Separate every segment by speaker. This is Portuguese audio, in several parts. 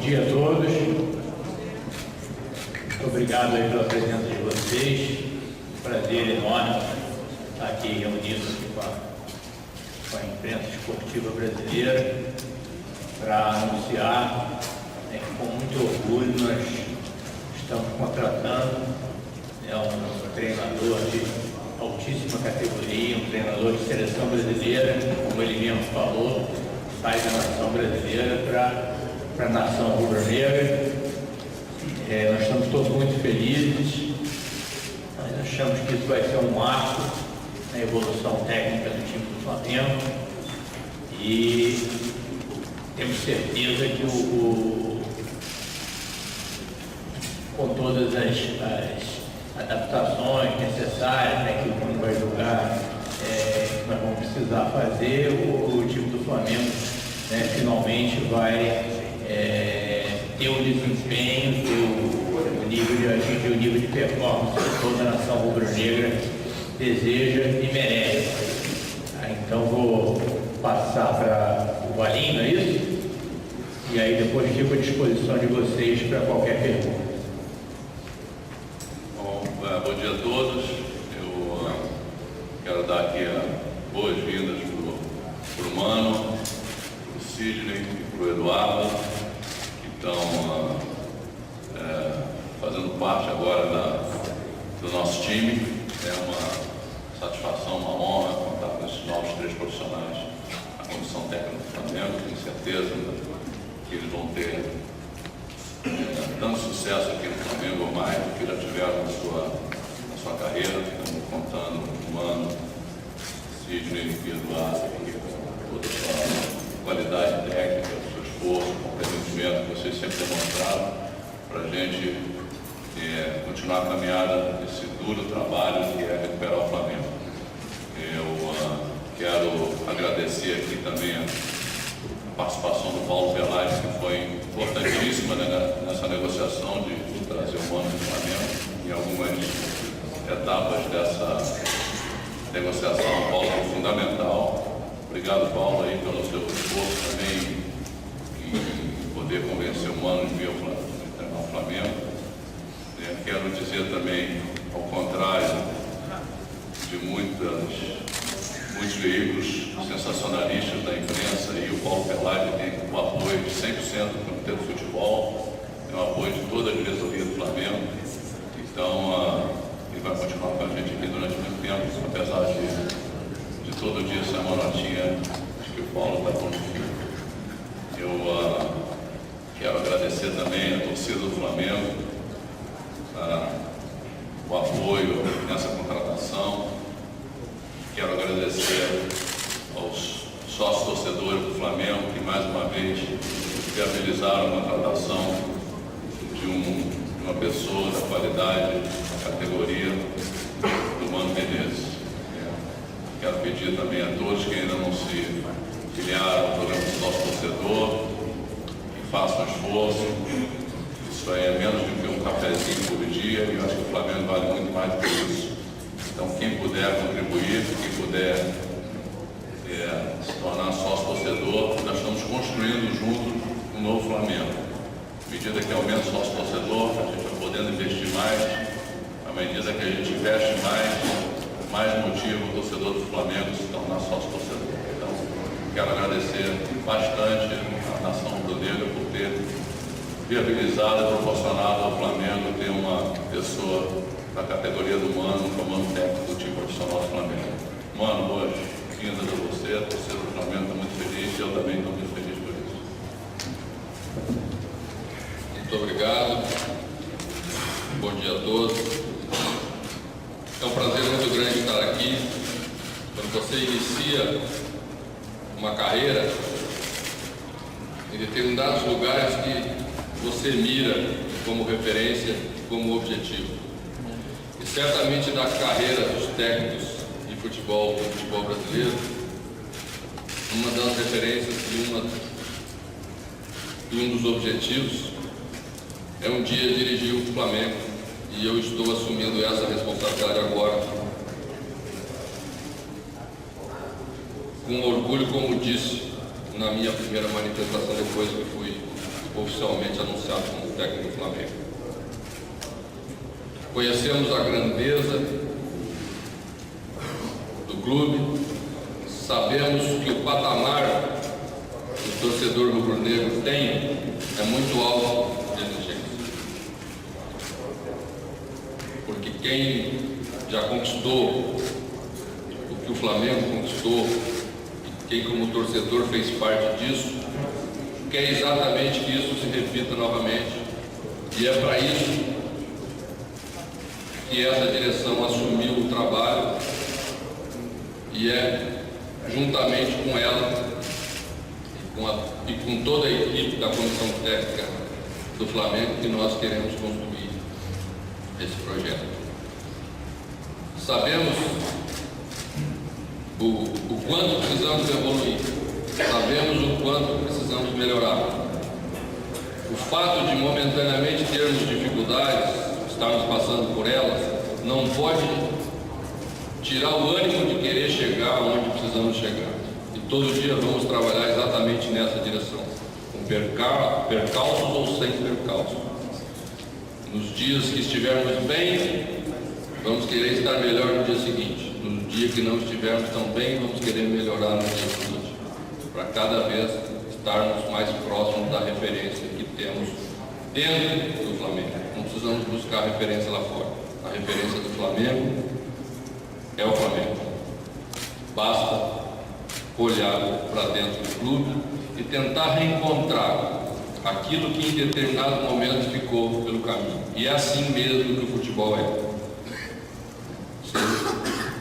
Speaker 1: dia a todos. Muito obrigado aí pela presença de vocês. Prazer enorme estar aqui reunido aqui com a imprensa esportiva brasileira para anunciar que com muito orgulho nós estamos contratando um treinador de altíssima categoria, um treinador de seleção brasileira, como ele mesmo falou, sai da nação brasileira para a nação rubro-negra. Nós estamos todos muito felizes. Nós achamos que isso vai ser um marco na evolução técnica do time do Flamengo e temos certeza que com todas as adaptações necessárias, que o mundo vai julgar, que nós vamos precisar fazer, o time do Flamengo finalmente vai ter o desempenho, o nível de performance que toda a nação rubro-negra deseja e merece. Então vou passar para o Valinho, não é isso? E aí depois fico à disposição de vocês para qualquer pergunta.
Speaker 2: Bom dia a todos. Eu quero dar aqui boas-vindas para o Mano, para o Sidney e para o Eduardo, que estão fazendo parte agora do nosso time. É uma satisfação, uma honra contar com esses novos 3 profissionais na comissão técnica do Flamengo. Tenho certeza que eles vão ter tanto sucesso aqui no Flamengo ou mais do que já tiveram na sua carreira. Estamos contando com o Mano, Sidney e Eduardo, toda a sua qualidade técnica, o seu esforço, o comprometimento que vocês sempre demonstraram para a gente continuar a caminhada desse duro trabalho que é recuperar o Flamengo. Eu quero agradecer aqui também a participação do Paulo Pelaipe, que foi importantíssima nessa negociação de trazer o Mano do Flamengo. Em algumas etapas dessa negociação, o Paulo foi fundamental. Obrigado, Paulo, aí, pelo seu esforço também em poder convencer o Mano de vir treinar o Flamengo. Quero dizer também, ao contrário de muitos veículos sensacionalistas da imprensa, e o Paulo Pelaipe tem o apoio de 100% do Comitê do Futebol, tem o apoio de toda a diretoria do Flamengo. Então, ele vai continuar com a gente aqui durante muito tempo, apesar de todo dia ser uma notinha de que o Paulo está conosco. Eu quero agradecer também a torcida do Flamengo, o apoio nessa contratação. Quero agradecer aos sócios torcedores do Flamengo que mais uma vez viabilizaram a contratação de uma pessoa da qualidade, da categoria do Mano Menezes. Quero pedir também a todos que ainda não se filiaram ao programa do sócio torcedor que façam esforço. Isso aí é menos do que um cafezinho por dia, e eu acho que o Flamengo vale muito mais do que isso. Então, quem puder contribuir, quem puder se tornar sócio torcedor, nós estamos construindo juntos um novo Flamengo. À medida que aumenta o sócio torcedor, a gente vai podendo investir mais. À medida que a gente investe mais motivo o torcedor do Flamengo se tornar sócio torcedor. Então, quero agradecer bastante a nação rubro-negra por ter viabilizado e proporcionado ao Flamengo ter uma pessoa da categoria do Mano como técnico do time profissional do Flamengo. Mano, boas-vindas a você, a torcida do Flamengo está muito feliz e eu também estou muito feliz por isso.
Speaker 3: Muito obrigado. Bom dia a todos. É um prazer muito grande estar aqui. Quando você inicia uma carreira, em determinados lugares que você mira como referência, como objetivo. E certamente na carreira dos técnicos de futebol, do futebol brasileiro, uma das referências e um dos objetivos é um dia dirigir o Flamengo, e eu estou assumindo essa responsabilidade agora. Com orgulho, como disse na minha primeira manifestação depois que fui oficialmente anunciado como técnico do Flamengo. Conhecemos a grandeza do clube, sabemos que o patamar que o torcedor rubro-negro tem é muito alto de exigência. Porque quem já conquistou o que o Flamengo conquistou, e quem como torcedor fez parte disso, quer exatamente que isso se repita novamente. E é para isso que essa direção assumiu o trabalho e é juntamente com ela e com toda a equipe da comissão técnica do Flamengo que nós queremos construir esse projeto. Sabemos o quanto precisamos evoluir, sabemos o quanto precisamos melhorar. O fato de momentaneamente termos dificuldades, estarmos passando por elas, não pode tirar o ânimo de querer chegar onde precisamos chegar. E todo dia vamos trabalhar exatamente nessa direção, com percalços ou sem percalços. Nos dias que estivermos bem, vamos querer estar melhor no dia seguinte. No dia que não estivermos tão bem, vamos querer melhorar no dia seguinte, para cada vez estarmos mais próximos da referência que temos dentro do Flamengo. Não precisamos buscar referência lá fora. A referência do Flamengo é o Flamengo. Basta olhar para dentro do clube e tentar reencontrar aquilo que em determinado momento ficou pelo caminho. E é assim mesmo que o futebol é.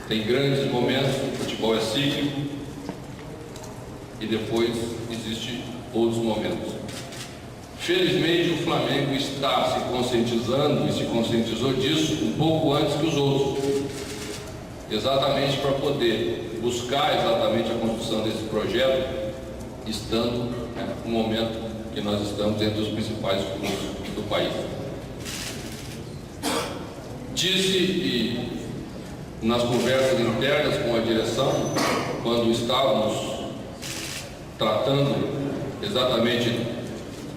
Speaker 3: Tem grandes momentos, o futebol é cíclico, e depois existem outros momentos. Felizmente o Flamengo está se conscientizando e se conscientizou disso um pouco antes que os outros, exatamente para poder buscar exatamente a construção desse projeto, estando no momento que nós estamos entre os principais clubes do país. Disse e nas conversas internas com a direção, quando estávamos tratando exatamente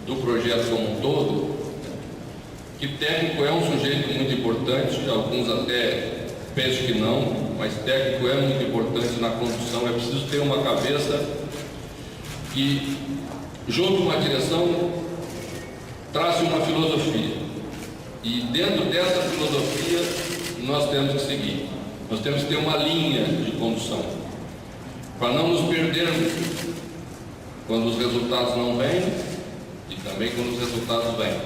Speaker 3: do projeto como um todo, que técnico é um sujeito muito importante, alguns até pensam que não, mas técnico é muito importante na condução. É preciso ter uma cabeça que, junto com a direção, trace uma filosofia, e dentro dessa filosofia nós temos que seguir. Nós temos que ter uma linha de condução, para não nos perdermos quando os resultados não vêm e também quando os resultados vêm.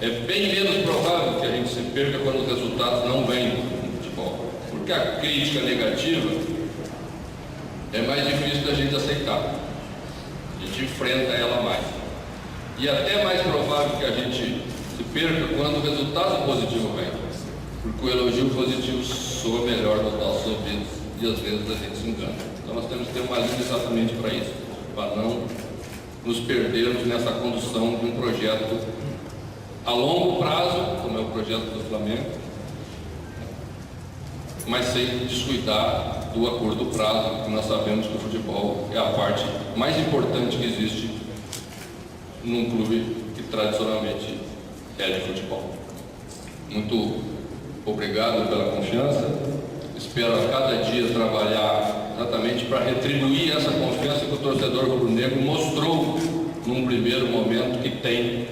Speaker 3: É bem menos provável que a gente se perca quando os resultados não vêm no futebol, porque a crítica negativa é mais difícil da gente aceitar. A gente enfrenta ela mais. E até mais provável que a gente se perca quando o resultado positivo vem, porque o elogio positivo soa melhor nos nossos ouvidos e às vezes a gente se engana. Então nós temos que ter uma linha exatamente para isso, para não nos perdermos nessa condução de um projeto a longo prazo, como é o projeto do Flamengo, mas sem descuidar do a curto prazo, que nós sabemos que o futebol é a parte mais importante que existe num clube que tradicionalmente é de futebol. Muito obrigado pela confiança. Espero a cada dia trabalhar exatamente para retribuir essa confiança que o torcedor rubro-negro mostrou num primeiro momento que tem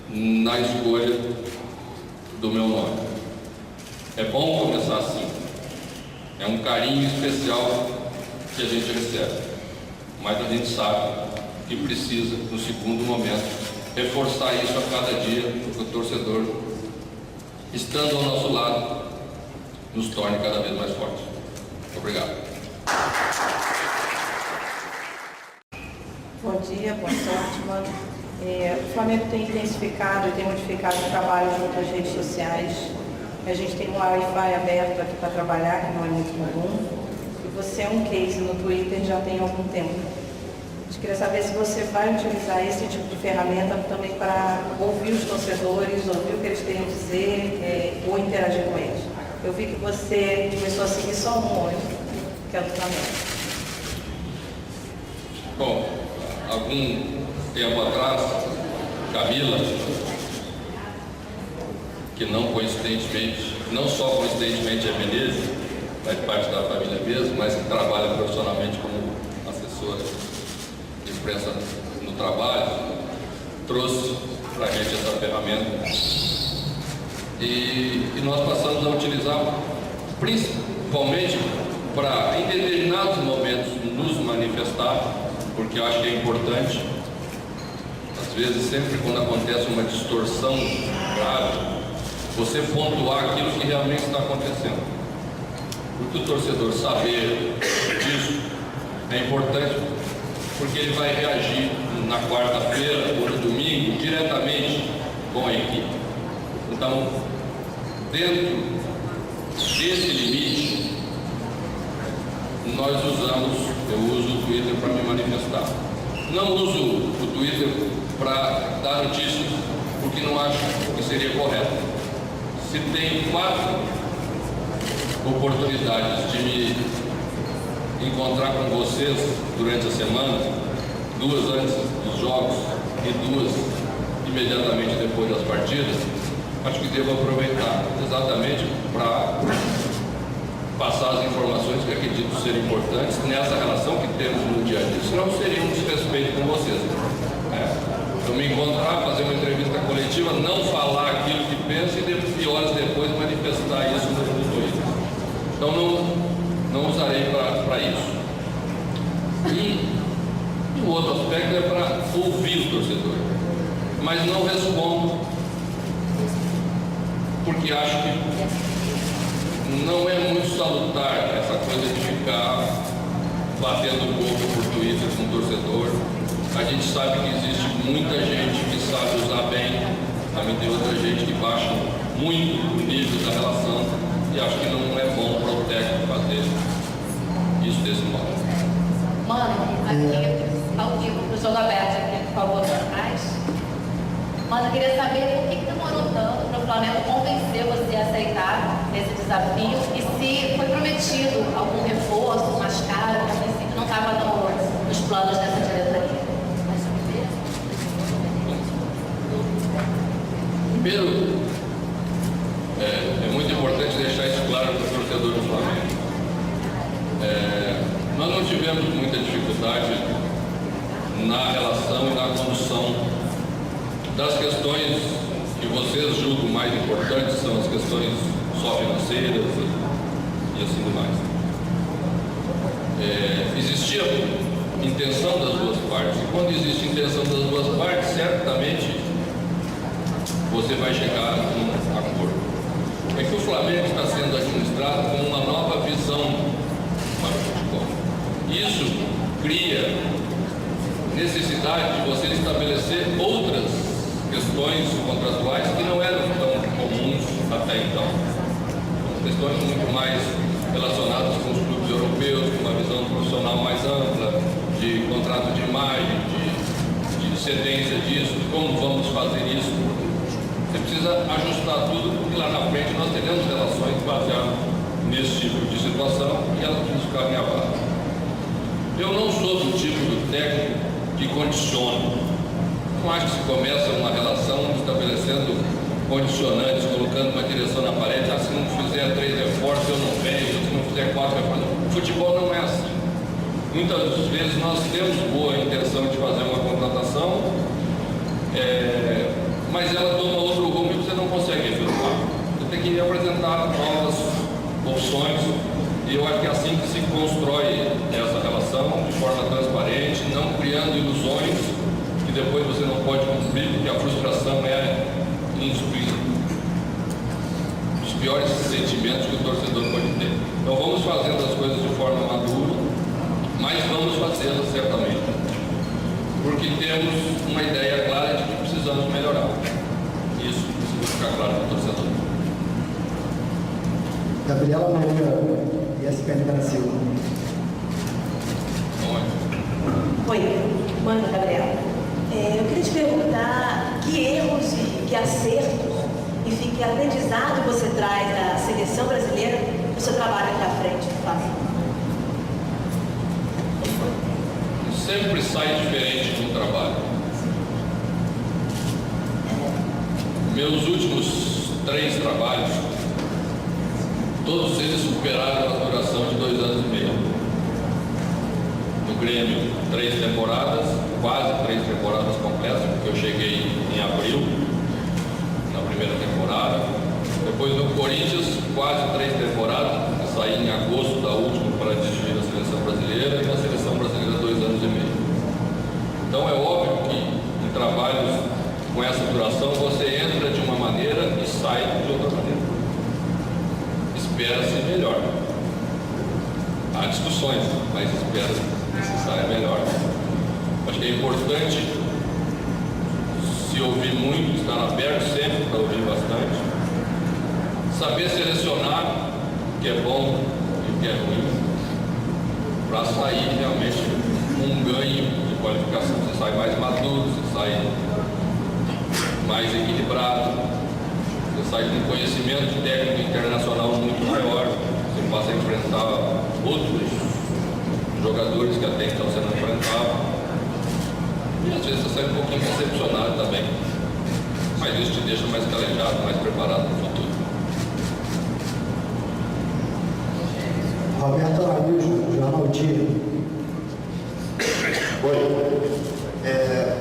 Speaker 3: na escolha do meu nome. É bom começar assim. É um carinho especial que a gente recebe, mas a gente sabe que precisa, no segundo momento, reforçar isso a cada dia, porque o torcedor, estando ao nosso lado, nos torne cada vez mais fortes. Obrigado.
Speaker 4: Bom dia, boa sorte, mano. O Flamengo tem intensificado e tem modificado o trabalho junto às redes sociais. A gente tem um Wi-Fi aberto aqui para trabalhar, que não é muito comum. E você é um case no Twitter já tem algum tempo. A gente queria saber se você vai utilizar esse tipo de ferramenta também para ouvir os torcedores, ouvir o que eles têm a dizer ou interagir com eles. Eu vi que você começou a seguir só um hoje, que é o do Flamengo.
Speaker 3: Bom, algum tempo atrás, Camila, que não coincidentemente, não só coincidentemente é Menezes, faz parte da família mesmo, mas que trabalha profissionalmente como assessora de imprensa no trabalho, trouxe para a gente essa ferramenta e nós passamos a utilizar principalmente para, em determinados momentos, nos manifestar, porque eu acho que é importante. Às vezes, sempre quando acontece uma distorção grave, você pontuar aquilo que realmente está acontecendo. Porque o torcedor saber disso é importante, porque ele vai reagir na quarta-feira ou no domingo diretamente com a equipe. Então, dentro desse limite, nós eu uso o Twitter para me manifestar. Não uso o Twitter para dar notícias, porque não acho que seria correto. Se tenho 4 oportunidades de me encontrar com vocês durante a semana, 2 antes dos jogos e 2 imediatamente depois das partidas, acho que devo aproveitar exatamente para passar as informações que acredito ser importantes nessa relação que temos no dia a dia. Senão seria um desrespeito com vocês. Eu me encontrar, fazer uma entrevista coletiva, não falar aquilo que penso e horas depois manifestar isso no Twitter. Então não usarei para isso. E o outro aspecto é para ouvir o torcedor. Mas não respondo, porque acho que não é muito salutar essa coisa de ficar batendo boca por Twitter com o torcedor. A gente sabe que existe muita gente que sabe usar bem, também tem outra gente que baixa muito o nível da relação, e acho que não é bom para o técnico fazer isso desse modo.
Speaker 5: Mano, aqui ao vivo, no jogo aberto, aqui, por favor, atrás. Mano, eu queria saber por que demorou tanto para o Flamengo convencer você a aceitar esse desafio e se foi prometido algum reforço mais caro, que a princípio não estava nos planos dessa diretoria.
Speaker 3: Primeiro, é muito importante deixar isso claro para o torcedor do Flamengo. Nós não tivemos muita dificuldade na relação e na condução das questões que vocês julgam mais importantes, são as questões só financeiras e assim demais. Existia intenção das duas partes, e quando existe intenção das duas partes, certamente você vai chegar a um acordo. É que o Flamengo está sendo administrado com uma nova visão para o futebol. Isso cria necessidade de você estabelecer outras questões contratuais que não eram tão comuns até então. Questões muito mais relacionadas com os clubes europeus, com uma visão profissional mais ampla, de contrato de imagem, de cedência disso, como vamos fazer isso. Você precisa ajustar tudo, porque lá na frente nós teremos relações baseadas nesse tipo de situação e elas precisam ficar gravadas. Eu não sou do tipo do técnico que condiciona. Não acho que se começa uma relação estabelecendo condicionantes, colocando uma direção na parede, se não fizer 3 reforços eu não venho, se não fizer 4 reforços. O futebol não é assim. Muitas vezes nós temos boa intenção de fazer uma contratação, mas ela toma outro rumo e você não consegue efetuar. Você tem que apresentar novas opções, e eu acho que é assim que se constrói essa relação, de forma transparente, não criando ilusões que depois você não pode cumprir, porque a frustração é um dos piores sentimentos que o torcedor pode ter. Então vamos fazendo as coisas de forma madura, mas vamos fazê-las certamente, porque temos uma ideia clara de que precisamos melhorar. Isso precisa ficar claro para o torcedor.
Speaker 6: Gabriela Maria, ESPN Brasil.
Speaker 7: Oi, mano, Gabriela. Eu queria te perguntar que erros e que acertos, enfim, que aprendizado você traz da seleção brasileira no seu trabalho aqui à frente do Flamengo.
Speaker 3: sempre sai diferente no trabalho. Meus últimos 3 trabalhos, todos eles superaram a duração de 2 anos e meio. No Grêmio, 3 temporadas, quase 3 temporadas completas, porque eu cheguei em abril, na primeira temporada. Depois no Corinthians, quase 3 temporadas, eu saí em agosto da última para dirigir a seleção brasileira, e na seleção brasileira 2 anos e meio. Então é óbvio que em trabalhos com essa duração você entra de uma maneira e sai de outra maneira. Espera-se melhor. Há discussões, mas espera-se que se saia melhor. Acho que é importante se ouvir muito, estar aberto sempre para ouvir bastante, saber selecionar o que é bom e o que é ruim, para sair realmente um ganho de qualificação. Você sai mais maduro, você sai mais equilibrado, você sai com conhecimento técnico internacional muito maior, você passa a enfrentar outros jogadores que até então você não enfrentava. E às vezes você sai um pouquinho decepcionado também, mas isso te deixa mais calejado, mais preparado para o futuro.
Speaker 6: Roberto Araújo, Jornal Dia.
Speaker 8: Oi.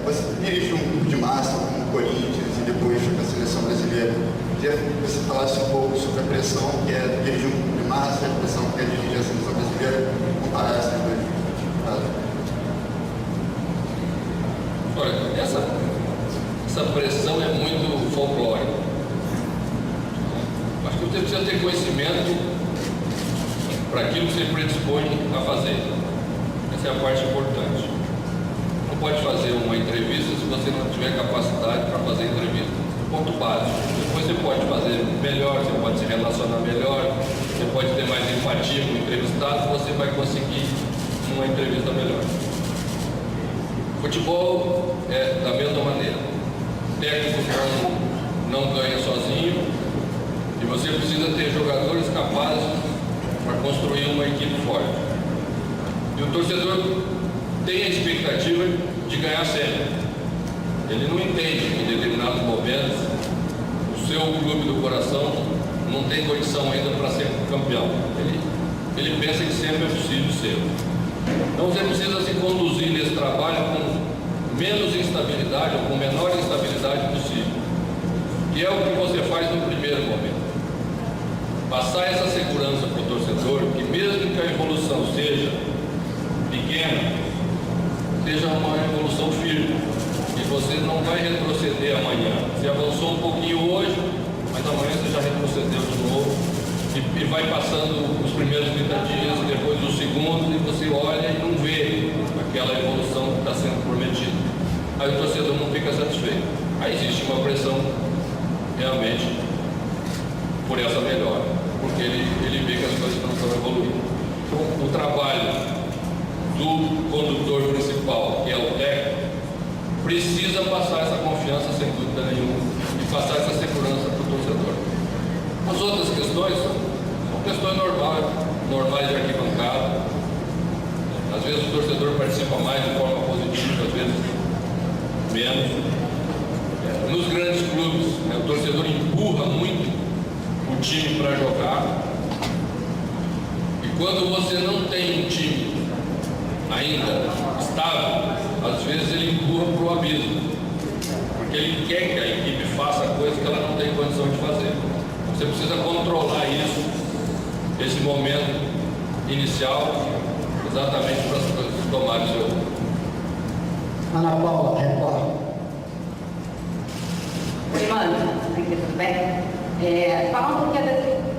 Speaker 8: Você dirigiu um grupo de massa no Corinthians e depois foi para a seleção brasileira. Queria que você falasse um pouco sobre a pressão que é dirigir um grupo de massa e a pressão que é dirigir a seleção brasileira, comparar essas duas.
Speaker 3: Olha, essa pressão é muito folclórica. Acho que você precisa ter conhecimento para aquilo que você predispõe a fazer. Essa é a parte importante. Não pode fazer uma entrevista se você não tiver capacidade para fazer entrevista. Ponto básico. Depois você pode fazer melhor, você pode se relacionar melhor, você pode ter mais empatia com o entrevistado, você vai conseguir uma entrevista melhor. Futebol é da mesma maneira. O técnico não ganha sozinho e você precisa ter jogadores capazes para construir uma equipe forte. E o torcedor tem a expectativa de ganhar sempre. Ele não entende que em determinados momentos o seu clube do coração não tem condição ainda para ser campeão. Ele pensa que sempre é possível ser. Então você precisa se conduzir nesse trabalho com menos instabilidade ou com menor instabilidade possível. Que é o que você faz no primeiro momento. Passar essa segurança para o torcedor, que mesmo que a evolução seja pequena, seja uma evolução firme. E você não vai retroceder amanhã. Você avançou um pouquinho hoje, mas amanhã você já retrocedeu de novo. E vai passando os primeiros 30 dias, e depois os segundos, e você olha e não vê aquela evolução que está sendo prometida. Aí o torcedor não fica satisfeito. Aí existe uma pressão realmente por essa melhora, porque ele vê que as coisas não estão evoluindo. Então, o trabalho do condutor principal, que é o técnico, precisa passar essa confiança sem dúvida nenhuma e passar essa segurança para o torcedor. As outras questões são questões normais de arquibancada. Às vezes o torcedor participa mais de forma positiva, às vezes menos. Nos grandes clubes, o torcedor empurra muito o time para jogar. E quando você não tem um time ainda estável, às vezes ele empurra para o abismo, porque ele quer que a equipe faça coisas que ela não tem condição de fazer. Você precisa controlar isso, esse momento inicial, exatamente para as coisas tomarem seu rumo.
Speaker 6: Ana Paula, repórter.
Speaker 9: Oi, mano. Aqui, tudo bem? Falar um pouquinho,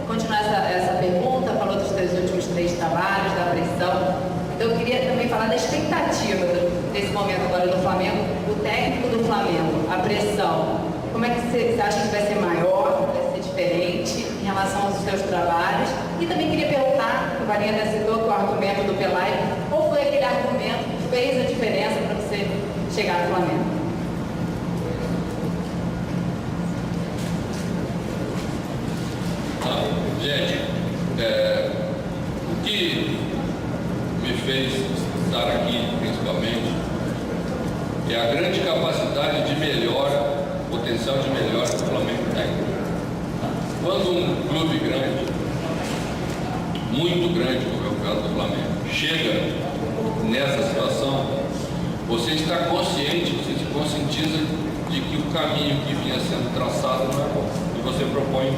Speaker 9: continuar essa pergunta, falou dos teus últimos 3 trabalhos, da pressão. Então eu queria também falar da expectativa desse momento agora do Flamengo, o técnico do Flamengo, a pressão. Como é que você acha que vai ser maior, vai ser diferente em relação aos seus trabalhos? E também queria perguntar, o Varinha até citou que o argumento do Pelai, qual foi aquele argumento que fez a diferença para você chegar no Flamengo?
Speaker 3: Gente, o que me fez estar aqui, principalmente, especialmente, é a grande capacidade de melhora, potencial de melhora que o Flamengo tem. Quando um clube grande, muito grande, como é o caso do Flamengo, chega nessa situação, você está consciente, você se conscientiza de que o caminho que vinha sendo traçado não é bom. E você propõe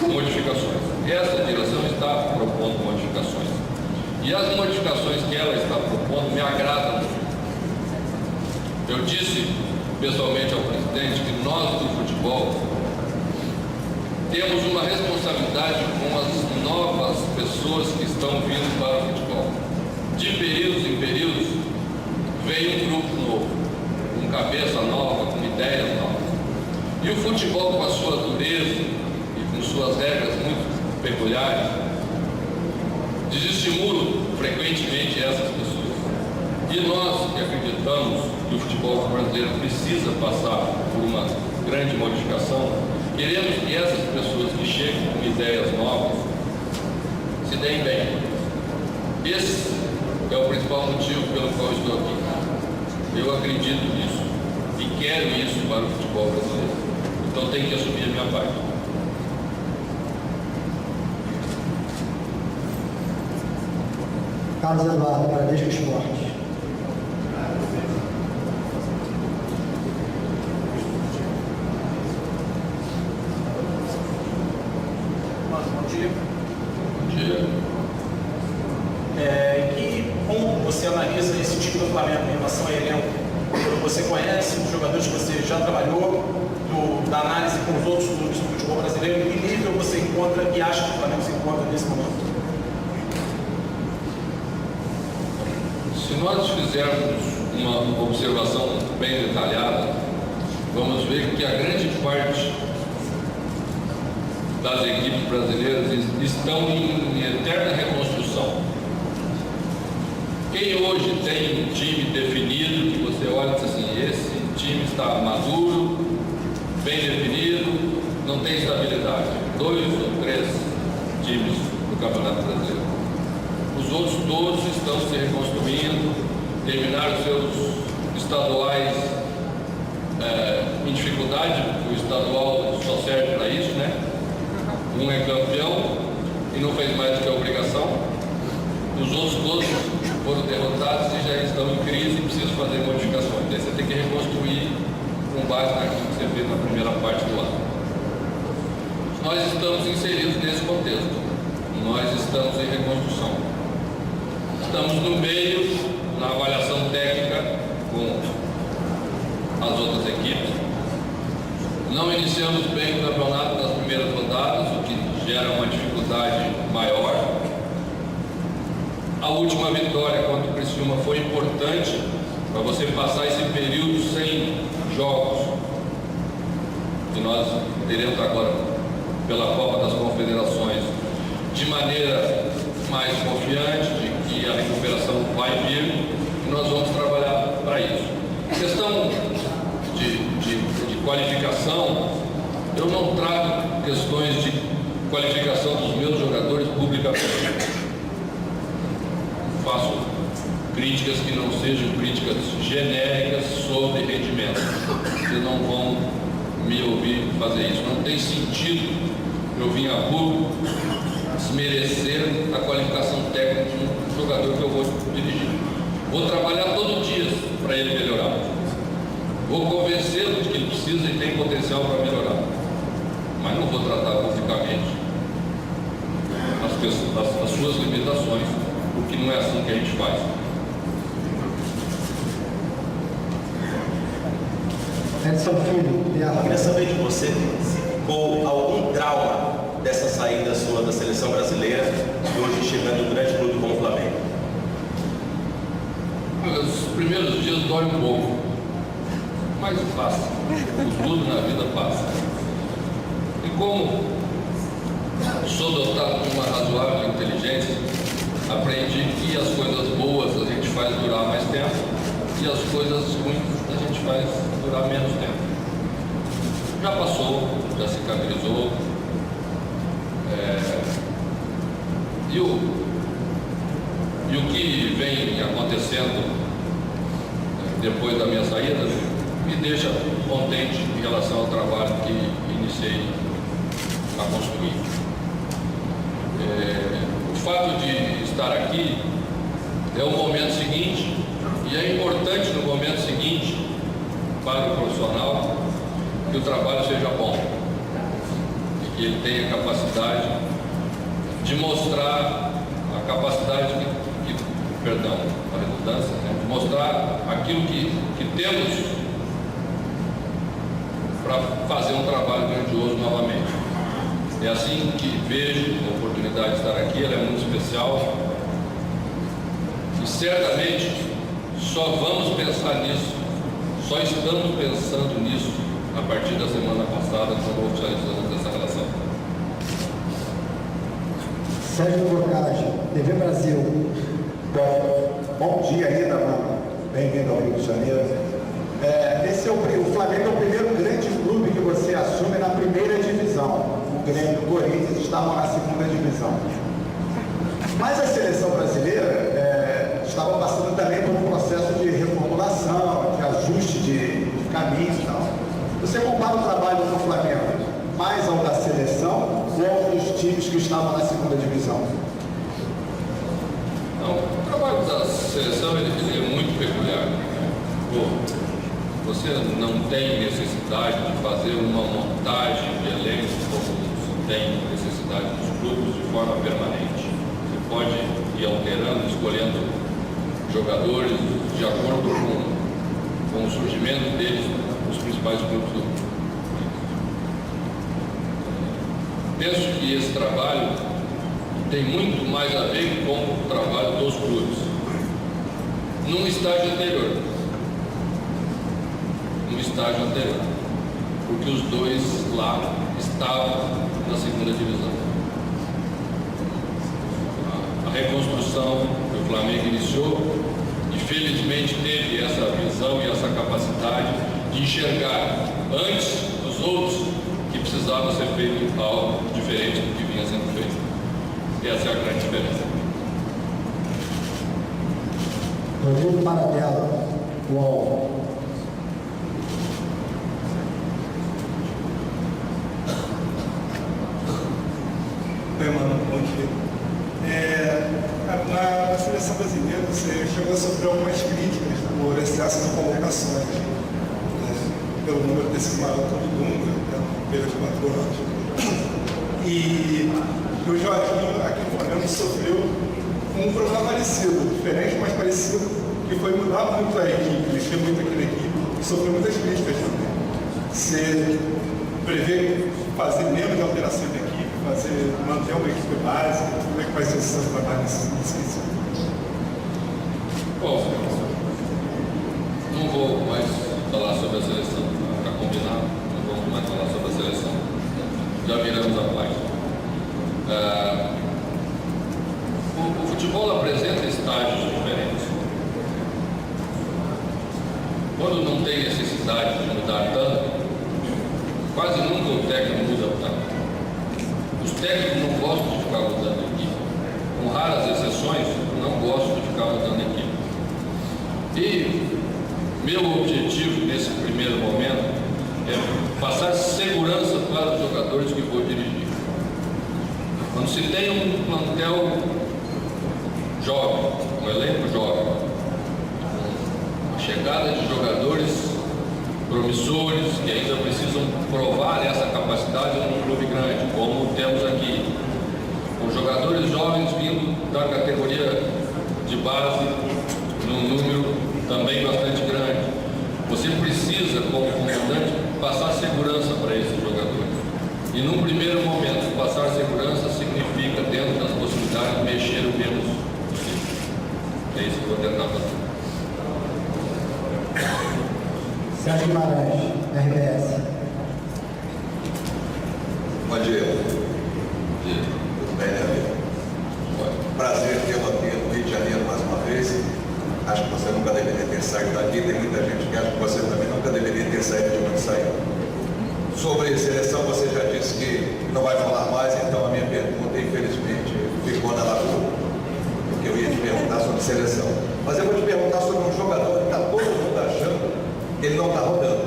Speaker 3: modificações. Essa direção está propondo modificações. E as modificações que ela está propondo me agradam. Eu disse pessoalmente ao presidente que nós do futebol temos uma responsabilidade com as novas pessoas que estão vindo para o futebol. De períodos em períodos, vem um grupo novo, com cabeça nova, com ideias novas. E o futebol, com a sua dureza e com suas regras muito peculiares, desestimula frequentemente essas pessoas. E nós que acreditamos que o futebol brasileiro precisa passar por uma grande modificação, queremos que essas pessoas que chegam com ideias novas se deem bem. Esse é o principal motivo pelo qual estou aqui. Eu acredito nisso e quero isso para o futebol brasileiro. Então tenho que assumir a minha parte.
Speaker 6: Carlos Eduardo, Bradesco Esporte.
Speaker 10: Bom dia.
Speaker 3: Bom dia.
Speaker 10: Que ponto você analisa esse time do Flamengo em relação a elenco? Você conhece os jogadores que você já trabalhou, da análise com os outros clubes do futebol brasileiro, em que nível você encontra e acha que o Flamengo se encontra nesse momento?
Speaker 3: Se nós fizermos uma observação bem detalhada, vamos ver que a grande parte das equipes brasileiras estão em eterna reconstrução. Quem hoje tem um time definido, que você olha e diz assim, esse time está maduro, bem definido, não tem estabilidade. 2 ou 3 times do Campeonato Brasileiro. Os outros todos estão se reconstruindo, terminaram seus estaduais em dificuldade, o estadual só serve para isso, né? Um é campeão e não fez mais do que a obrigação. Os outros todos foram derrotados e já estão em crise e precisam fazer modificações. Daí você tem que reconstruir com base naquilo que você fez na primeira parte do ano. Nós estamos inseridos nesse contexto. Nós estamos em reconstrução. Estamos no meio, na avaliação técnica com as outras equipes. Não iniciamos bem o campeonato nas primeiras rodadas, o que gera uma dificuldade maior. A última vitória contra o Criciúma foi importante para você passar esse período sem jogos, que nós teremos agora pela Copa das Confederações, de maneira mais confiante de que a recuperação vai vir e nós vamos trabalhar para isso. A questão de qualificação, eu não trago questões de qualificação dos meus jogadores publicamente. Faço críticas que não sejam críticas genéricas sobre rendimento. Vocês não vão me ouvir fazer isso. Não tem sentido eu vir a público desmerecer a qualificação técnica de um jogador que eu vou dirigir. Vou trabalhar todo dia para ele melhorar. Vou convencê-lo de que ele precisa e tem potencial para melhorar. Mas não vou tratar publicamente as suas limitações, porque não é assim que a gente faz.
Speaker 6: Edson Filho,
Speaker 10: Eu queria saber de você se ficou algum trauma dessa saída sua da seleção brasileira e hoje chegando no grande clube como o Flamengo.
Speaker 3: Os primeiros dias dói um pouco, mas passa. Tudo na vida passa. E como sou dotado de uma razoável inteligência, aprendi que as coisas boas a gente faz durar mais tempo e as coisas ruins a gente faz durar menos tempo. Já passou, já cicatrizou. E o que vem acontecendo depois da minha saída, me deixa contente em relação ao trabalho que iniciei a construir. O fato de estar aqui é o momento seguinte, e é importante no momento seguinte para o profissional que o trabalho seja bom e que ele tenha capacidade de mostrar a capacidade perdão, a redundância, de mostrar aquilo que temos para fazer um trabalho grandioso novamente. É assim que vejo a oportunidade de estar aqui, ela é muito especial e certamente só vamos pensar nisso, só estamos pensando nisso a partir da semana passada, quando oficializamos essa relação.
Speaker 6: Sérgio Bocage, TV Brasil.
Speaker 11: Bom dia, Rita, mano. Bem-vindo ao Rio de Janeiro. O Flamengo é o primeiro grande clube que você assume na primeira divisão. O Grêmio e o Corinthians estavam na segunda divisão. Mas a seleção brasileira estava passando também por um processo de reformulação, de ajuste de caminhos e tal. Você compara o trabalho do Flamengo mais ao da seleção ou aos times que estavam na segunda divisão?
Speaker 3: Não, o trabalho da seleção ele é muito peculiar. Você não tem necessidade de fazer uma montagem de elenco como se tem necessidade dos clubes de forma permanente. Você pode ir alterando, escolhendo jogadores de acordo com o surgimento deles nos principais clubes do mundo. Penso que esse trabalho tem muito mais a ver com o trabalho dos clubes. Num estágio anterior. Porque os dois lá estavam na segunda divisão. A reconstrução que o Flamengo iniciou, infelizmente teve essa visão e essa capacidade de enxergar antes dos outros que precisava ser feito algo diferente do que vinha sendo feito. Essa é a grande diferença.
Speaker 6: Rodrigo Paradela, UOL.
Speaker 12: Oi, mano, bom dia. Na seleção brasileira, você chegou a sofrer algumas críticas por excesso de convocações, pelo número ter sido maior que todo mundo, no período de 4 anos. E o Jorginho, aqui no Flamengo, sofreu um problema parecido, diferente, mas parecido, que foi mudar muito a equipe, mexer muito aqui na equipe, e sofreu muitas críticas também. Você prevê fazer menos alterações da equipe, manter uma equipe base, como é que vai ser o seu trabalho nesse quesito?
Speaker 3: Bom, não vou mais falar sobre a seleção, está combinado, não vamos mais falar sobre a seleção. Já viramos a página. O futebol apresenta estágios diferentes. Quando não tem necessidade de mudar tanto, quase nunca o técnico muda tanto. Os técnicos não gostam de ficar mudando a equipe. Com raras exceções, não gostam de ficar mudando a equipe. E meu objetivo nesse primeiro momento é passar segurança para os jogadores que vou dirigir. Quando se tem um plantel jovem, um elenco jovem, a chegada de jogadores promissores que ainda precisam provar essa capacidade num clube grande, como temos aqui, com jogadores jovens vindo da categoria de base, num número também bastante grande. Você precisa, como comandante, passar segurança para esses jogadores. E num primeiro momento, passar segurança significa, dentro das possibilidades, mexer o menos possível. É isso que eu vou tentar fazer.
Speaker 6: Sérgio Guimarães, RBS.
Speaker 13: Bom dia. Tudo bem, né, amigo? Prazer tê-lo aqui no Rio de Janeiro mais uma vez. Acho que você nunca deveria ter saído daqui. Tem muita gente que acha que você também nunca deveria ter saído de onde saiu. Sobre seleção, você já disse que não vai falar mais, então a minha pergunta, infelizmente, ficou na laguna. Porque eu ia te perguntar sobre seleção. Mas eu vou te perguntar sobre um jogador que está todo mundo achando que ele não está rodando.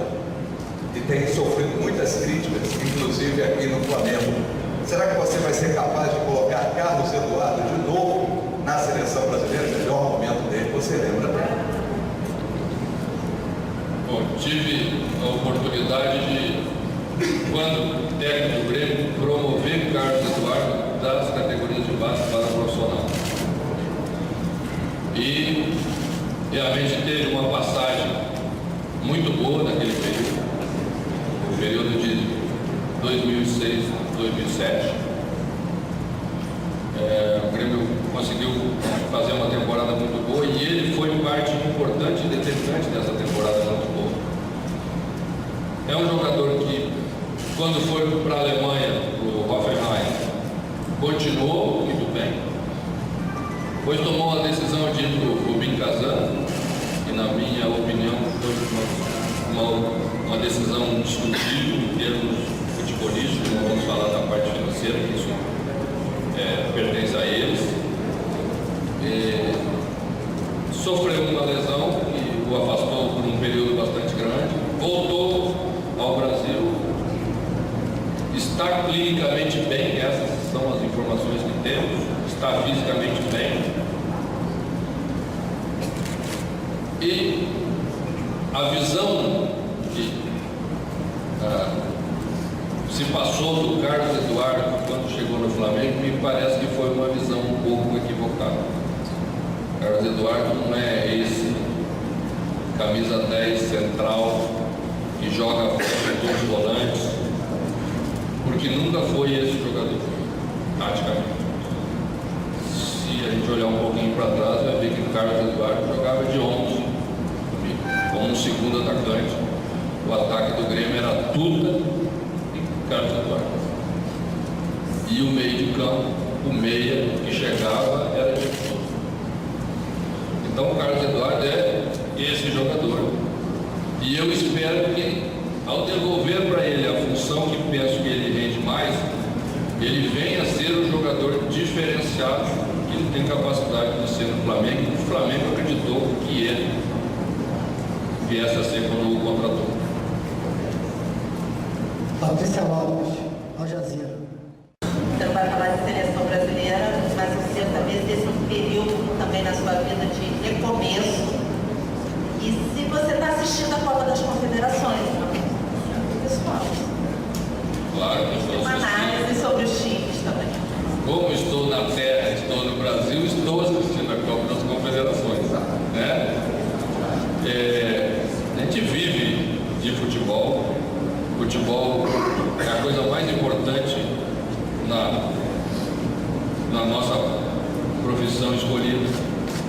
Speaker 13: E tem sofrido muitas críticas, inclusive aqui no Flamengo. Será que você vai ser capaz de colocar Carlos Eduardo de novo na seleção brasileira? O melhor momento dele, você lembra bem?
Speaker 3: Bom, tive a oportunidade de, quando técnico do Grêmio, promover Carlos Eduardo das categorias de base para o profissional. E realmente teve uma passagem muito boa naquele período, o período de 2006, 2007. O Grêmio conseguiu fazer uma temporada muito boa e ele foi parte importante e determinante dessa temporada muito boa. É um jogador que, quando foi para a Alemanha, o Hoffenheim, continuou muito bem. Depois tomou a decisão de ir para o Rubin Kazan, que na minha opinião foi uma decisão discutível em termos futebolísticos, não vamos falar da parte financeira, que isso pertence a eles. Sofreu uma lesão que o afastou por um período bastante grande, voltou ao Brasil, está clinicamente bem, essas são as informações que temos, está fisicamente bem. E a visão que se passou do Carlos Eduardo quando chegou no Flamengo, me parece que foi uma visão um pouco equivocada. Carlos Eduardo não é esse camisa 10 central que joga fora dos volantes, porque nunca foi esse jogador, taticamente. Se a gente olhar um pouquinho para trás, vai ver que o Carlos Eduardo jogava de 11, como um segundo atacante. O ataque do Grêmio era Tuta e Carlos Eduardo. E o meio de campo, o meia que chegava era de Tuta. Então o Carlos Eduardo é esse jogador. E eu espero que, ao devolver para ele a função que penso que ele rende mais, ele venha a ser um jogador diferenciado, que ele tem capacidade de ser no Flamengo, e o Flamengo acreditou que ele viesse a ser quando o contratou.
Speaker 6: Patrícia Lopes, Al Jazeera.
Speaker 7: Você não vai falar de seleção brasileira, mas você talvez esse é um período também na sua vida de recomeço. E se você está assistindo a Copa das Confederações, pessoal,
Speaker 3: Claro que estou
Speaker 7: uma análise sobre os times também.
Speaker 3: Como estou na terra, estou no Brasil, estou assistindo a Copa das Confederações, né? A gente vive de futebol. Futebol é a coisa mais importante na nossa profissão escolhida.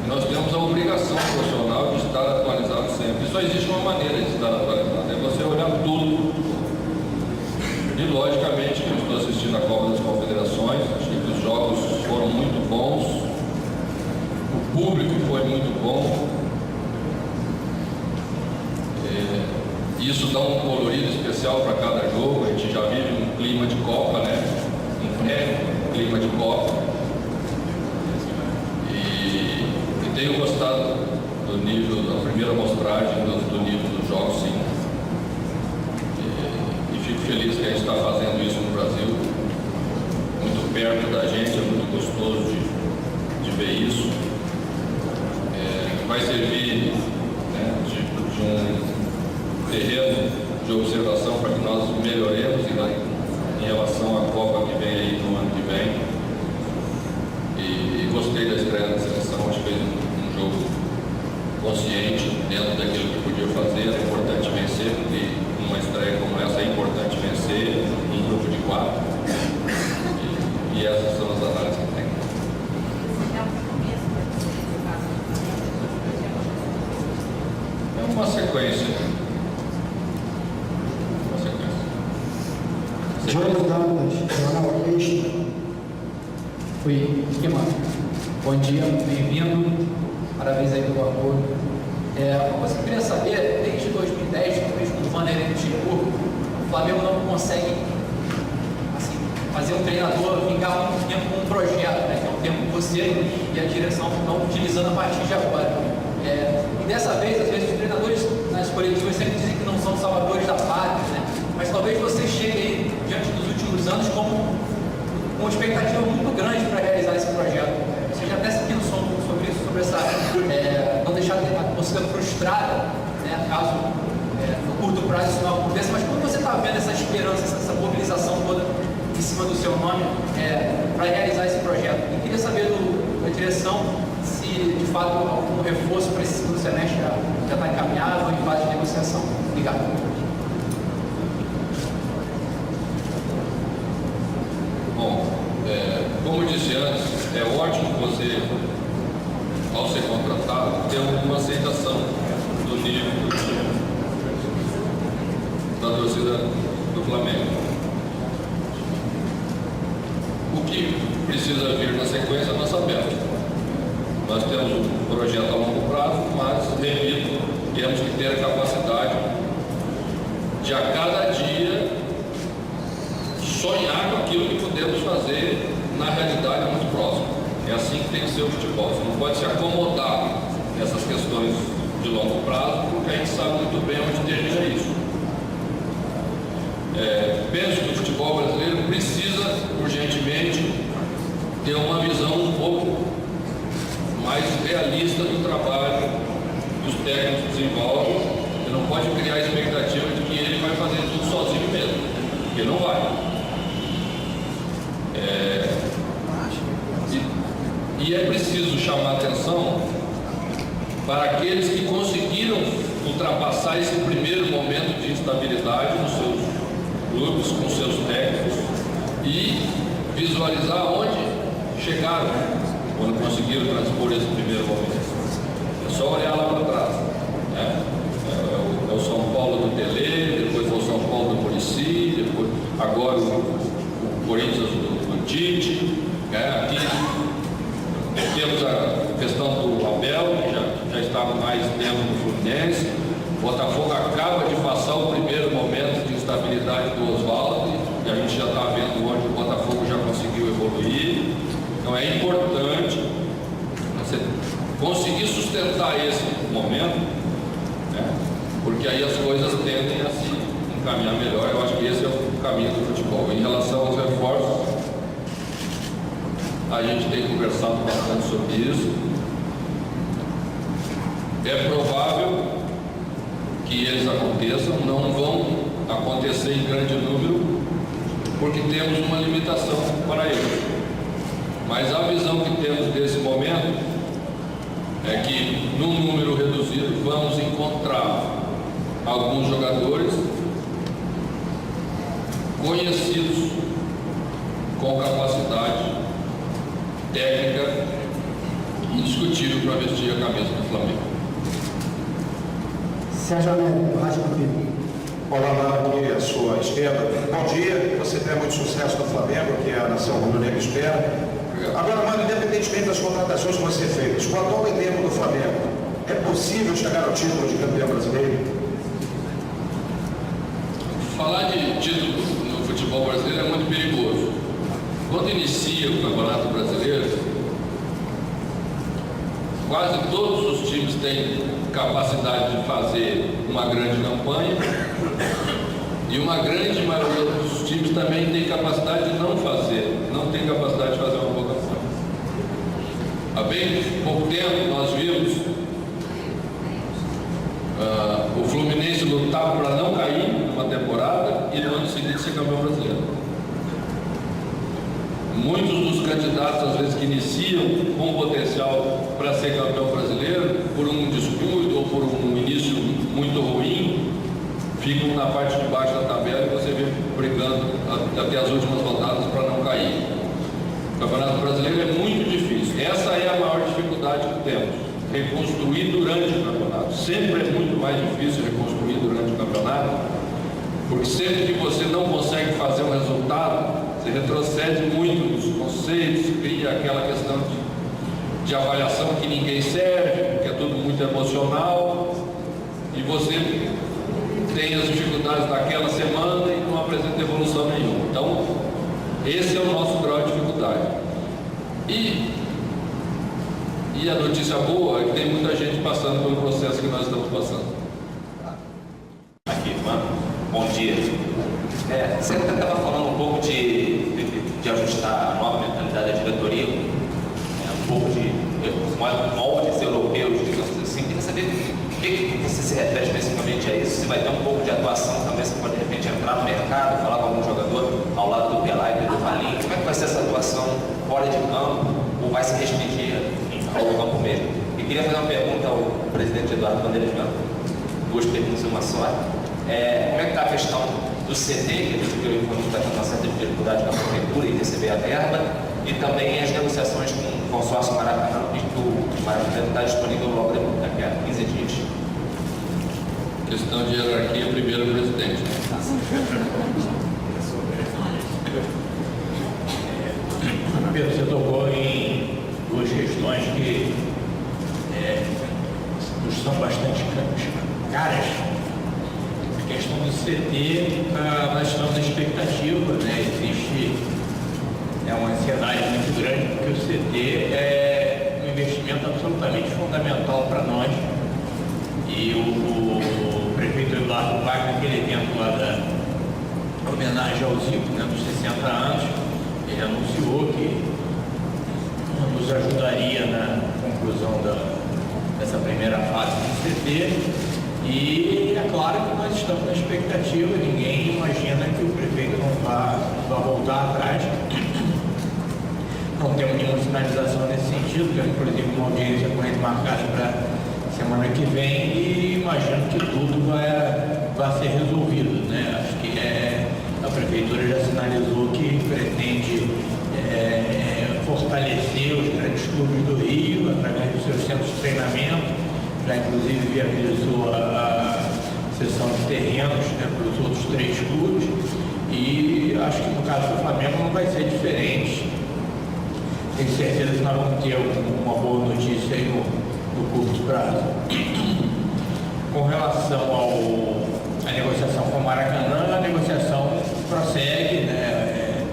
Speaker 3: E nós temos a obrigação profissional de estar atualizado sempre. E só existe uma maneira de estar atualizado, é você olhar tudo. E logicamente eu estou assistindo a Copa das Confederações, achei que os jogos foram muito bons, o público foi muito bom. Isso dá um colorido especial para cada jogo. A gente já vive um clima de Copa, né? Um pré-clima de Copa. E tenho gostado do nível, da primeira amostragem do nível dos jogos, sim. E fico feliz que a gente está fazendo isso no Brasil, muito perto da gente, é muito gostoso de ver isso. Vai servir, né, de um terreno de observação para que nós melhoremos em relação à Copa que vem aí no ano que vem. E gostei da estreia da seleção, acho que fez um jogo consciente dentro daquilo que podia fazer. Era importante vencer, porque numa estreia como essa é importante vencer um grupo de 4. E essas são as análises que tem. É uma sequência.
Speaker 6: Jones Dantas, Jornal Extra.
Speaker 14: Oi, Esquema. Bom dia, bem-vindo. Parabéns aí pelo apoio. Uma coisa que eu queria saber, desde 2010, talvez com o Vanderlei Luxemburgo, o Flamengo não consegue assim, fazer um treinador vingar muito tempo com um projeto, né? Que é um tempo que você e a direção estão utilizando a partir de agora. E dessa vez, às vezes, os treinadores nas coletivas sempre dizem que não são salvadores da pátria, né? Mas talvez você chegue aí, diante dos últimos anos, com uma expectativa muito grande para realizar esse projeto. Você já até seguindo sobre isso, sobre essa, não deixar a torcida frustrada, né, caso no curto prazo isso não aconteça, mas quando você está vendo essa esperança, essa mobilização toda em cima do seu nome para realizar esse projeto, eu queria saber da direção se de fato algum reforço para esse segundo semestre já está encaminhado ou em fase de negociação. Obrigado.
Speaker 3: Bom, como eu disse antes, é ótimo você, ao ser contratado, ter uma aceitação do nível do time, da torcida do Flamengo. O que precisa vir na sequência nós sabemos. Nós temos um projeto a longo prazo, mas, repito, temos que ter a capacidade de a cada dia sonhar com aquilo que podemos fazer na realidade muito próxima. É assim que tem que ser o futebol. Você não pode se acomodar nessas questões de longo prazo, porque a gente sabe muito bem onde termina isso. Penso que o futebol brasileiro precisa urgentemente ter uma visão um pouco mais realista do trabalho que os técnicos desenvolvem. Você não pode criar a expectativa de que ele vai fazer tudo sozinho mesmo, porque não vai. E é preciso chamar atenção para aqueles que conseguiram ultrapassar esse primeiro momento de instabilidade nos seus clubes, com seus técnicos, e visualizar onde chegaram quando conseguiram transpor esse primeiro momento. É só olhar lá para trás. É o São Paulo do Tele, depois foi o São Paulo do Muricy, depois agora o Corinthians do Tite. Aqui temos a questão do Abel, que já estava mais tempo no Fluminense. O Botafogo acaba de passar o primeiro momento de instabilidade do Oswaldo, e a gente já está vendo onde o Botafogo já conseguiu evoluir. Então é importante você conseguir sustentar esse momento, né? Porque aí as coisas tendem a se encaminhar melhor. Eu acho que esse é o caminho do futebol. Em relação aos reforços, a gente tem conversado bastante sobre isso. É provável que eles aconteçam, não vão acontecer em grande número, porque temos uma limitação para eles. Mas a visão que temos desse momento é que, num número reduzido, vamos encontrar alguns jogadores conhecidos com capacidade técnica indiscutível para vestir a camisa do Flamengo.
Speaker 6: Sérgio Américo, Rádio Vivo.
Speaker 11: Olá, lá aqui à sua esquerda. Bom dia, você tem muito sucesso no Flamengo, que a nação rubro-negra espera. Agora, mano, independentemente das contratações que vão ser feitas, com o atual elenco do Flamengo, é possível chegar ao título de campeão brasileiro?
Speaker 3: Falar de título no futebol brasileiro é muito perigoso. Quando inicia o Campeonato Brasileiro, quase todos os times têm capacidade de fazer uma grande campanha e uma grande maioria dos times também tem capacidade de não tem capacidade de fazer uma boa campanha. Há bem pouco tempo nós vimos o Fluminense lutar para não cair numa temporada e no ano seguinte ser campeão brasileiro. Muitos dos candidatos, às vezes, que iniciam com potencial para ser campeão brasileiro, por um descuido ou por um início muito ruim, ficam na parte de baixo da tabela e você vê brigando até as últimas rodadas para não cair. O Campeonato Brasileiro é muito difícil. Essa é a maior dificuldade que temos. Reconstruir durante o campeonato. Sempre é muito mais difícil reconstruir durante o campeonato, porque sempre que você não consegue fazer um resultado, você retrocede muito nos conceitos, cria aquela questão de avaliação que ninguém serve, que é tudo muito emocional, e você tem as dificuldades daquela semana e não apresenta evolução nenhuma. Então, esse é o nosso grau de dificuldade. E E a notícia boa é que tem muita gente passando pelo processo que nós estamos passando.
Speaker 15: Aqui, mano. Bom dia. Você estava falando um pouco de ajustar a nova mentalidade da diretoria, um pouco de moldes europeus, digamos assim. Queria saber o que você se refere especificamente a isso, se vai ter um pouco de atuação também, você pode de repente entrar no mercado, falar com algum jogador ao lado do Pelai e do Valim. Como é que vai ser essa atuação fora de campo, ou vai se restringir ao campo mesmo? E queria fazer uma pergunta ao presidente Eduardo Bandeira de Melo, duas perguntas em uma só. Como é que está a questão do CD, que a gente viu que está tendo uma certa dificuldade na prefeitura em receber a verba, e também as negociações com o consórcio Maracanã, e que o Maracanã está disponível logo daqui a 15 dias.
Speaker 3: Questão de hierarquia, primeiro o presidente.
Speaker 1: Pedro, você tocou em duas questões que nos são bastante caras. A questão do CT, nós estamos na expectativa, né? Existe uma ansiedade muito grande, porque o CT é um investimento absolutamente fundamental para nós. E o prefeito Eduardo Wagner, naquele evento lá da homenagem ao Zico, né, dos 60 anos, ele anunciou que nos ajudaria na conclusão dessa primeira fase do CT. E é claro que nós estamos na expectativa, ninguém imagina que o prefeito não vá voltar atrás. Não temos nenhuma sinalização nesse sentido, temos inclusive uma audiência com ele marcada para semana que vem e imagino que tudo vai ser resolvido, né? Acho que a prefeitura já sinalizou que pretende fortalecer os grandes clubes do Rio através dos seus centros de treinamento. Já inclusive viabilizou a cessão de terrenos, né, para os outros 3 clubes, e acho que no caso do Flamengo não vai ser diferente. Tenho certeza que nós vamos ter uma boa notícia aí no curto prazo. Com relação à negociação com o Maracanã, a negociação prossegue, né?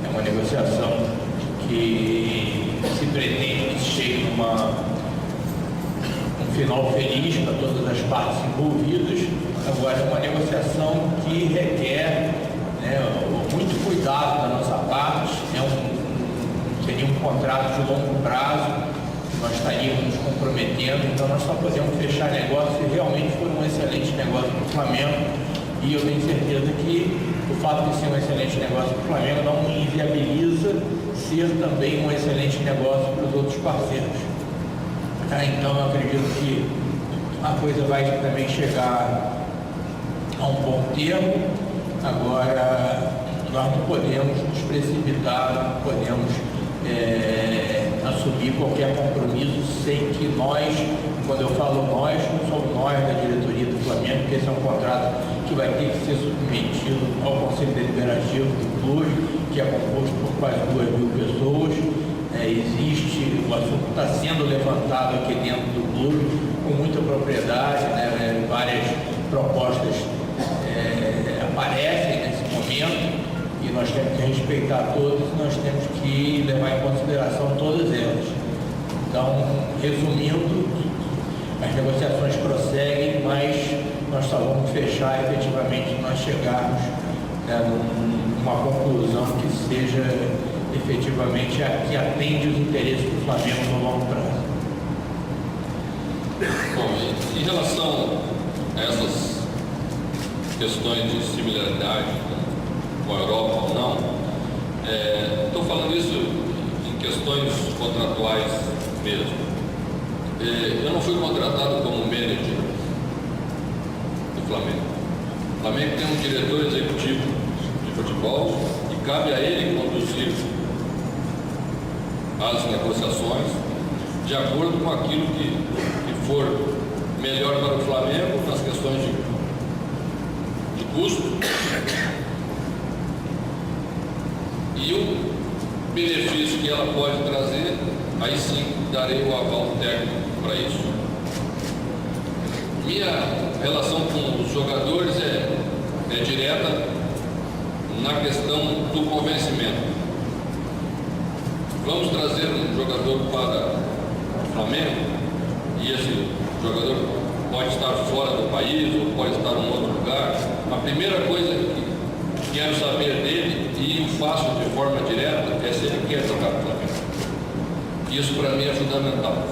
Speaker 1: É uma negociação que se pretende que chegue num final feliz para todas as partes envolvidas. Agora, é uma negociação que requer, né, muito cuidado da nossa parte. Seria um contrato de longo prazo, que nós estaríamos nos comprometendo, então nós só podemos fechar negócio se realmente for um excelente negócio para o Flamengo. E eu tenho certeza que o fato de ser um excelente negócio para o Flamengo não inviabiliza ser também um excelente negócio para os outros parceiros. Então eu acredito que a coisa vai também chegar a um bom termo. Agora, nós não podemos nos precipitar, não podemos assumir qualquer compromisso sem que nós, quando eu falo nós, não somos nós da diretoria do Flamengo, porque esse é um contrato que vai ter que ser submetido ao Conselho Deliberativo do clube, que é composto por quase 2.000 pessoas. O assunto está sendo levantado aqui dentro do clube com muita propriedade, né? Várias propostas aparecem nesse momento e nós temos que respeitar todas e nós temos que levar em consideração todas elas. Então, resumindo, as negociações prosseguem, mas nós só vamos fechar efetivamente se nós chegarmos numa conclusão que seja efetivamente a que atende os interesses do Flamengo no longo prazo.
Speaker 3: Bom, em relação a essas questões de similaridade com a Europa ou não, estou falando isso em questões contratuais mesmo. Eu não fui contratado como manager do Flamengo. O Flamengo tem um diretor executivo de futebol e cabe a ele conduzir as negociações de acordo com aquilo que for melhor para o Flamengo nas questões de custo e o benefício que ela pode trazer, aí sim darei o aval técnico para isso. Minha relação com os jogadores é direta na questão do convencimento. Vamos trazer um jogador para Flamengo, e esse jogador pode estar fora do país ou pode estar em outro lugar, a primeira coisa que quero saber dele, e o faço de forma direta, é se ele quer jogar no Flamengo. Isso para mim é fundamental.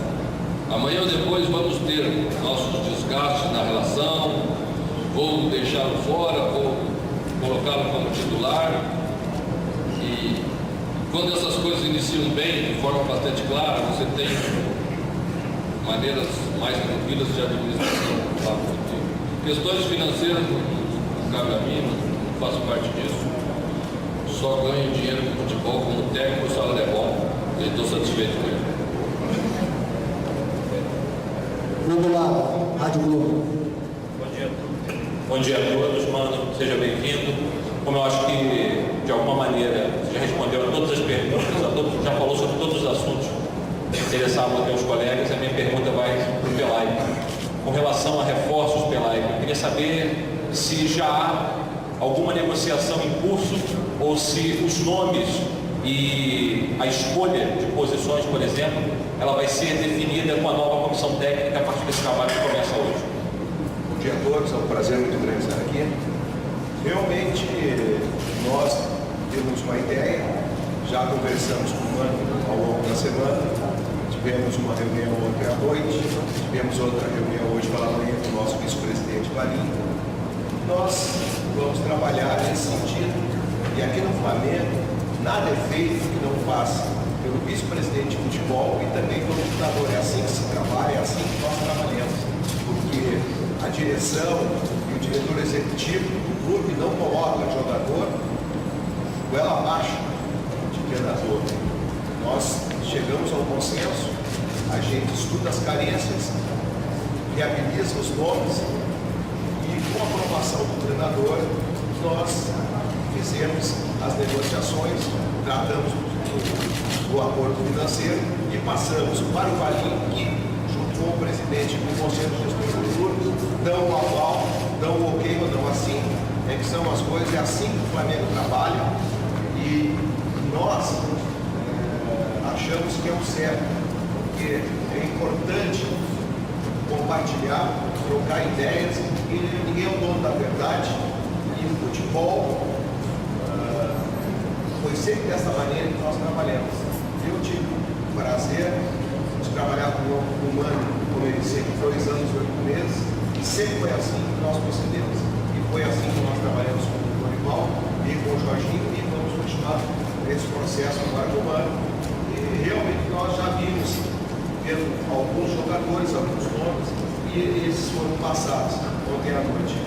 Speaker 3: Amanhã ou depois vamos ter nossos desgastes na relação, vou deixá-lo fora, vou colocá-lo como titular, e quando essas coisas iniciam bem, de forma bastante clara, você tem maneiras mais tranquilas de administração. Questões financeiras não cabe a mim, não faço parte disso. Só ganho dinheiro com futebol como técnico, o salário é bom e estou satisfeito com ele.
Speaker 6: Vamos lá, Rádio Globo.
Speaker 16: Bom dia a todos, mano, seja bem-vindo. Como eu acho que, de alguma maneira, você já respondeu a todas as perguntas, já falou sobre todos os assuntos que interessavam aqui aos colegas, a minha pergunta vai para o Pelaipe. Com relação a reforços, Pelaipe, eu queria saber se já há alguma negociação em curso ou se os nomes e a escolha de posições, por exemplo, ela vai ser definida com a nova comissão técnica a partir desse trabalho que começa hoje.
Speaker 13: Bom dia a todos, é um prazer muito grande estar aqui. Realmente, nós temos uma ideia, já conversamos com o Mano ao longo da semana, tivemos uma reunião ontem à noite, tivemos outra reunião hoje pela manhã com o nosso vice-presidente Valim. Nós vamos trabalhar nesse sentido, e aqui no Flamengo, nada é feito que não faça pelo vice-presidente de futebol e também pelo lutador. É assim que se trabalha, é assim que nós trabalhamos, porque a direção e o diretor executivo do clube não colocam jogador goela abaixo de treinador. Nós chegamos ao consenso, a gente estuda as carências, viabiliza os nomes e com a aprovação do treinador nós fizemos as negociações, tratamos do acordo financeiro e passamos para o Valim, que junto com o presidente e com o conselho gestor do clube dão o aval, dão o ok ou dão assim, é que são as coisas, é assim que o Flamengo trabalha e nós achamos que é o certo, porque é importante compartilhar, trocar ideias e ninguém é o dono da verdade e o futebol foi sempre dessa maneira que nós trabalhamos. Eu tive o prazer de trabalhar com o Mano, como ele sempre, 2 anos e 8 meses, e sempre foi assim que nós procedemos. E foi assim que nós trabalhamos com o Dorival e com o Jorginho, e vamos continuar esse processo agora com o Mano. E realmente nós já vimos tendo alguns jogadores, alguns nomes, e esses foram passados ontem à noite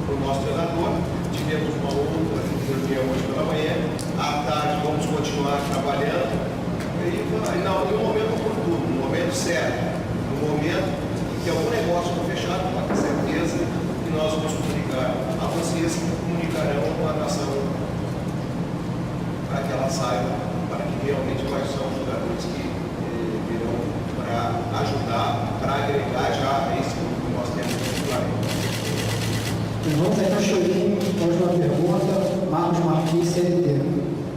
Speaker 13: para o nosso treinador. Tivemos uma outra reunião hoje pela manhã, à tarde vamos continuar trabalhando e não, em um momento oportuno, no momento certo, no momento em que algum negócio for fechado, pode ter certeza que nós vamos comunicar a vocês, que comunicarão com a nação para que ela saiba, para que realmente quais são os jogadores que virão para ajudar, para agregar já a esse grupo que nós temos no Flamengo.
Speaker 6: Vamos aí para Chorinho, última pergunta, Marcos Martins, CNT.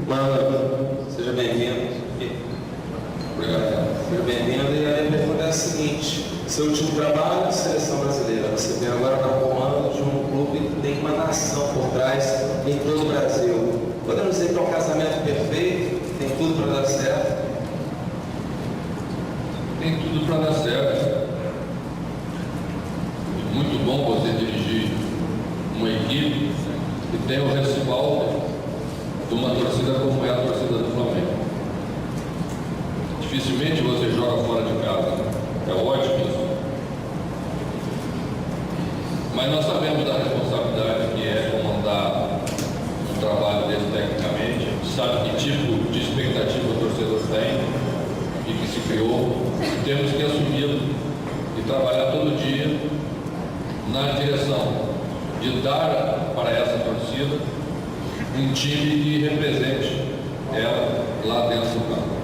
Speaker 16: Mano, seja bem-vindo.
Speaker 3: Obrigado.
Speaker 16: Seja bem-vindo. E a minha pergunta é a seguinte: seu último trabalho na seleção brasileira, você vem agora para o comando de um clube que tem uma nação por trás em todo o Brasil. Podemos dizer que é um casamento perfeito, tem tudo para dar certo?
Speaker 3: Tem tudo para dar certo. É muito bom você dirigir uma equipe que tem o respaldo de uma torcida como é a torcida do Flamengo. Dificilmente você joga fora de casa. É ótimo isso. Mas nós sabemos da responsabilidade que é comandar um trabalho desse tecnicamente. Sabe que tipo de expectativa o torcedor tem e que se criou. Temos que assumi-lo e trabalhar todo dia na direção de dar para essa torcida um time que represente ela lá dentro do campo.